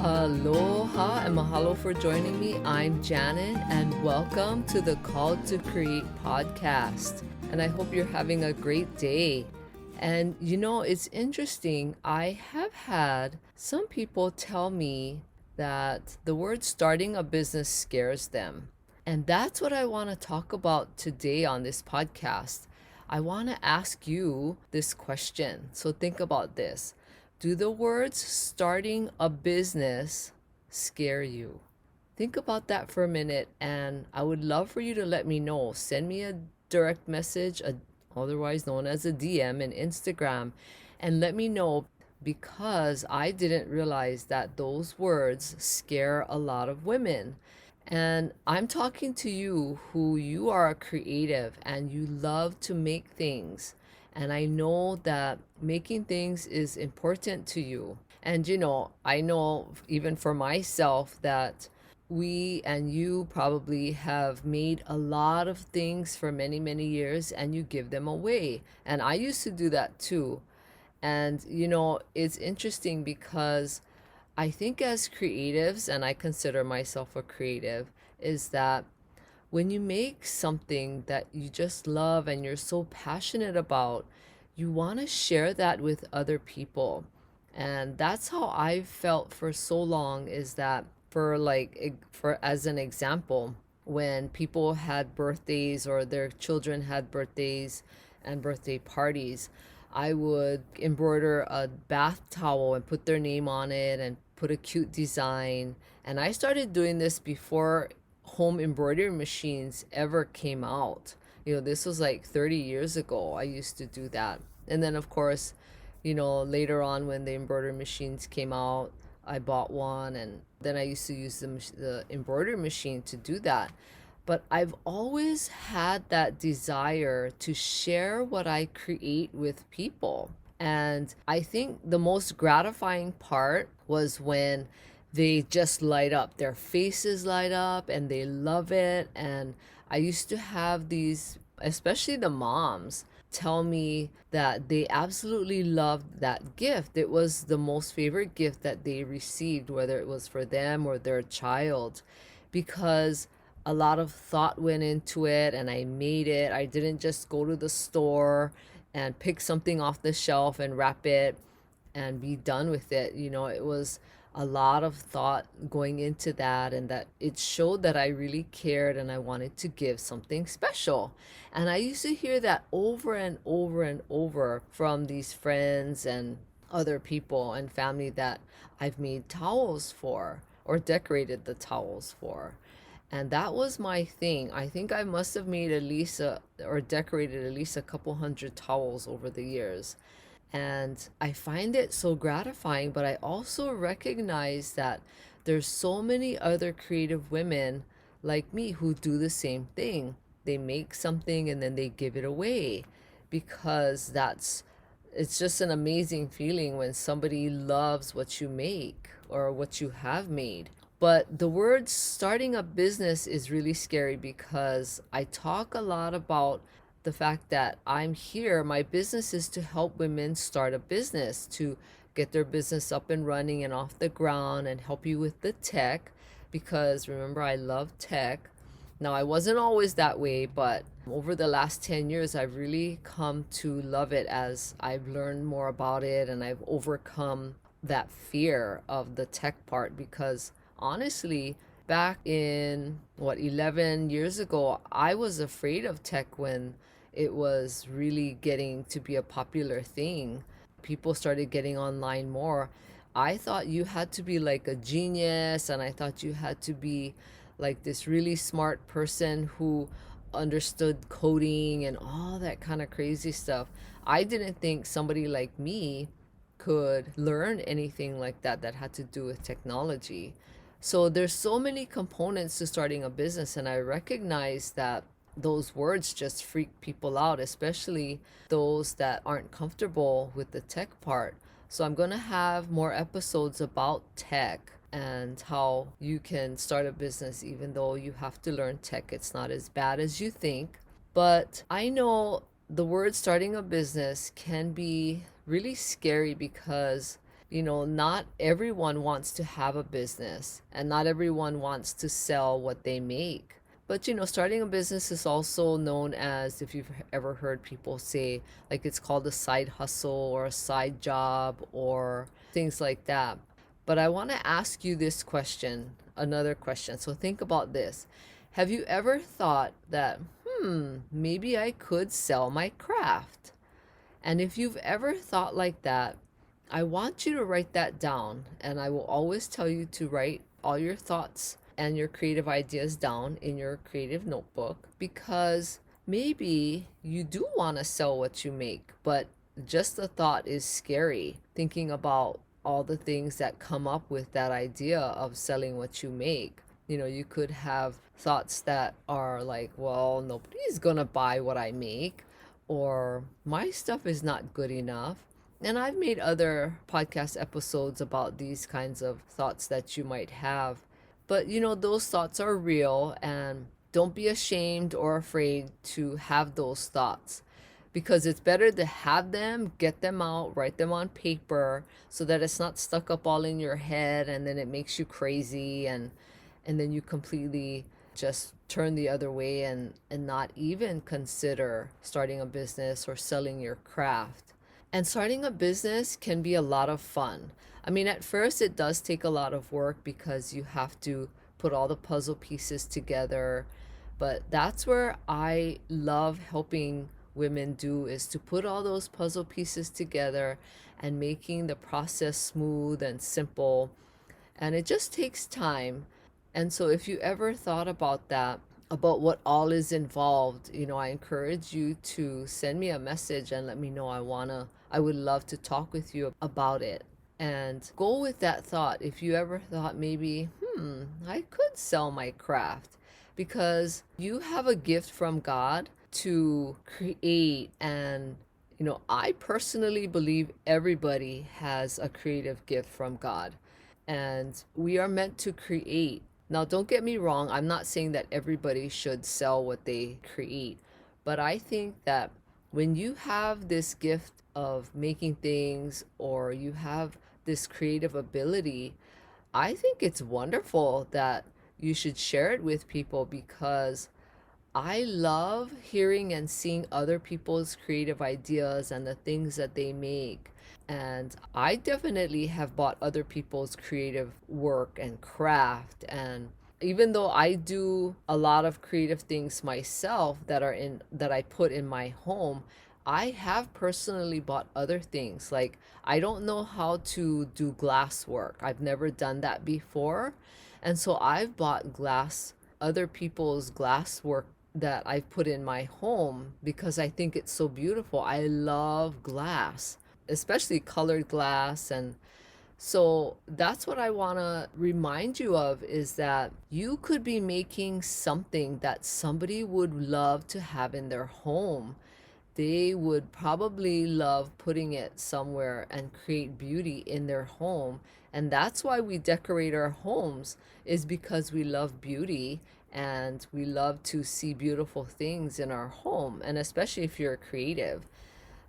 Aloha and mahalo for joining me. I'm Janet, and welcome to the Call to Create podcast. And I hope you're having a great day. And it's interesting. I have had some people tell me that the word starting a business scares them. And that's what I want to talk about today on this podcast. I want to ask you this question. So think about this. Do the words starting a business scare you? Think about that for a minute, and I would love for you to let me know. Send me a direct message, otherwise known as a DM in Instagram, and let me know, because I didn't realize that those words scare a lot of women. And I'm talking to you who you are a creative and you love to make things. And I know that making things is important to you. And I know even for myself that we and you probably have made a lot of things for many, many years and you give them away. And I used to do that too. And it's interesting because I think as creatives, and I consider myself a creative, is that when you make something that you just love and you're so passionate about, you want to share that with other people. And that's how I've felt for so long, is that for as an example, when people had birthdays or their children had birthdays and birthday parties, I would embroider a bath towel and put their name on it and put a cute design. And I started doing this before home embroidery machines ever came out. This was like 30 years ago. I used to do that. And then, of course, later on when the embroidery machines came out, I bought one, and then I used to use the embroidery machine to do that. But I've always had that desire to share what I create with people. And I think the most gratifying part was when they just light up, their faces light up and they love it. And I used to have these, especially the moms, tell me that they absolutely loved that gift. It was the most favorite gift that they received, whether it was for them or their child, because a lot of thought went into it and I made it. I didn't just go to the store and pick something off the shelf and wrap it and be done with it. It was a lot of thought going into that, and that it showed that I really cared and I wanted to give something special. And I used to hear that over and over and over from these friends and other people and family that I've made towels for or decorated the towels for. And that was my thing. I think I must have made or decorated at least a couple hundred towels over the years. And I find it so gratifying, but I also recognize that there's so many other creative women like me who do the same thing. They make something and then they give it away, because it's just an amazing feeling when somebody loves what you make or what you have made. But the word starting a business is really scary, because I talk a lot about the fact that my business is to help women start a business, to get their business up and running and off the ground, and help you with the tech, because remember, I love tech. Now, I wasn't always that way, but over the last 10 years, I've really come to love it as I've learned more about it and I've overcome that fear of the tech part, because honestly, back in 11 years ago, I was afraid of tech when it was really getting to be a popular thing. People started getting online more. I thought you had to be like a genius, and I thought you had to be like this really smart person who understood coding and all that kind of crazy stuff. I didn't think somebody like me could learn anything like that had to do with technology. So there's so many components to starting a business, and I recognize that those words just freak people out, especially those that aren't comfortable with the tech part. So I'm going to have more episodes about tech and how you can start a business even though you have to learn tech. It's not as bad as you think. But I know the word starting a business can be really scary because Not everyone wants to have a business and not everyone wants to sell what they make. But starting a business is also known as, if you've ever heard people say, like it's called a side hustle or a side job or things like that. But I want to ask you this question, another question. So think about this. Have you ever thought that, maybe I could sell my craft? And if you've ever thought like that, I want you to write that down. And I will always tell you to write all your thoughts and your creative ideas down in your creative notebook, because maybe you do want to sell what you make, but just the thought is scary. Thinking about all the things that come up with that idea of selling what you make. You could have thoughts that are like, well, nobody's gonna buy what I make, or my stuff is not good enough. And I've made other podcast episodes about these kinds of thoughts that you might have. But those thoughts are real, and don't be ashamed or afraid to have those thoughts, because it's better to have them, get them out, write them on paper so that it's not stuck up all in your head and then it makes you crazy, and then you completely just turn the other way and not even consider starting a business or selling your craft. And starting a business can be a lot of fun. I mean, at first it does take a lot of work because you have to put all the puzzle pieces together. But that's where I love helping women do, is to put all those puzzle pieces together and making the process smooth and simple. And it just takes time. And so if you ever thought about that, about what all is involved, I encourage you to send me a message and let me know. I would love to talk with you about it. And go with that thought. If you ever thought maybe, I could sell my craft, because you have a gift from God to create. And I personally believe everybody has a creative gift from God, and we are meant to create. Now, don't get me wrong, I'm not saying that everybody should sell what they create, but I think that when you have this gift of making things, or you have this creative ability, I think it's wonderful that you should share it with people, because I love hearing and seeing other people's creative ideas and the things that they make. And I definitely have bought other people's creative work and craft. And even though I do a lot of creative things myself that I put in my home, I have personally bought other things. Like, I don't know how to do glass work. I've never done that before. And so I've bought other people's glass work that I've put in my home, because I think it's so beautiful. I love glass, especially colored glass. And so that's what I want to remind you of, is that you could be making something that somebody would love to have in their home. They would probably love putting it somewhere and create beauty in their home. And that's why we decorate our homes, is because we love beauty and we love to see beautiful things in our home. And especially if you're creative.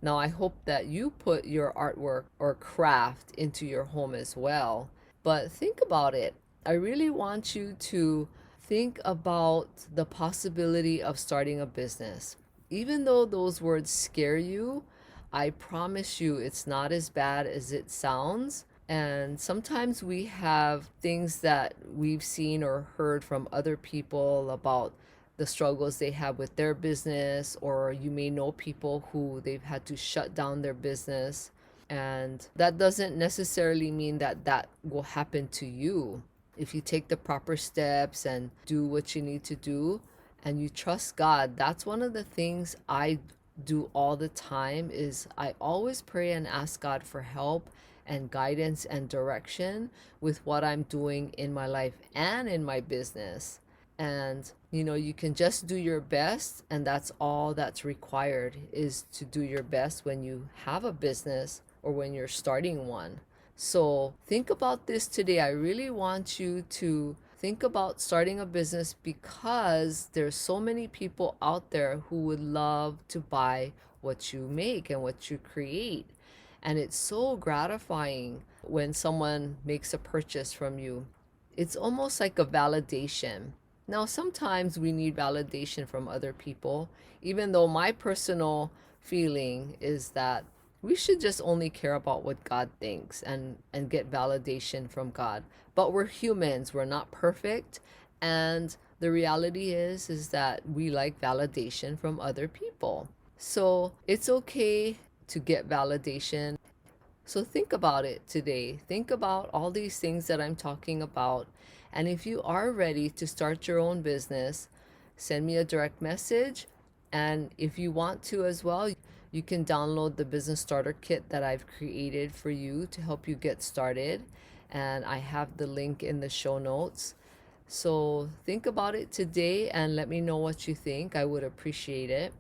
Now, I hope that you put your artwork or craft into your home as well. But think about it. I really want you to think about the possibility of starting a business. Even though those words scare you, I promise you it's not as bad as it sounds. And sometimes we have things that we've seen or heard from other people about the struggles they have with their business, or you may know people who they've had to shut down their business. And that doesn't necessarily mean that that will happen to you. If you take the proper steps and do what you need to do and you trust God, that's one of the things I do all the time, is I always pray and ask God for help and guidance and direction with what I'm doing in my life and in my business. And you can just do your best, and that's all that's required, is to do your best when you have a business or when you're starting one. So think about this today. I really want you to think about starting a business, because there's so many people out there who would love to buy what you make and what you create. And it's so gratifying when someone makes a purchase from you. It's almost like a validation. Now, sometimes we need validation from other people, even though my personal feeling is that we should just only care about what God thinks and get validation from God. But we're humans, we're not perfect, and the reality is that we like validation from other people. So, it's okay to get validation. So think about it today. Think about all these things that I'm talking about. And if you are ready to start your own business, send me a direct message. And if you want to as well, you can download the business starter kit that I've created for you to help you get started. And I have the link in the show notes. So think about it today and let me know what you think. I would appreciate it.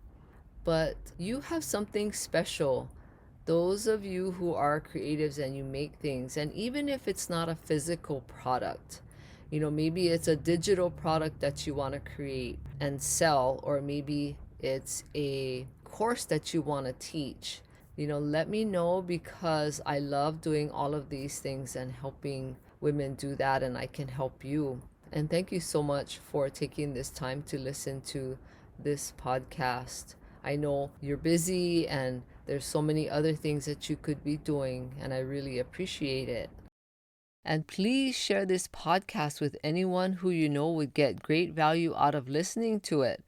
But you have something special. Those of you who are creatives and you make things, and even if it's not a physical product, maybe it's a digital product that you want to create and sell, or maybe it's a course that you want to teach. Let me know, because I love doing all of these things and helping women do that, and I can help you. And thank you so much for taking this time to listen to this podcast. I know you're busy and there's so many other things that you could be doing, and I really appreciate it. And please share this podcast with anyone who you know would get great value out of listening to it,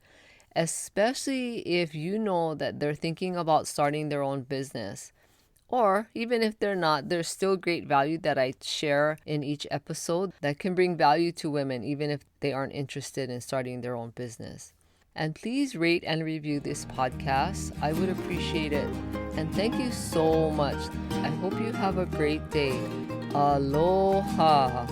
especially if you know that they're thinking about starting their own business. Or even if they're not, there's still great value that I share in each episode that can bring value to women, even if they aren't interested in starting their own business. And please rate and review this podcast. I would appreciate it. And thank you so much. I hope you have a great day. Aloha.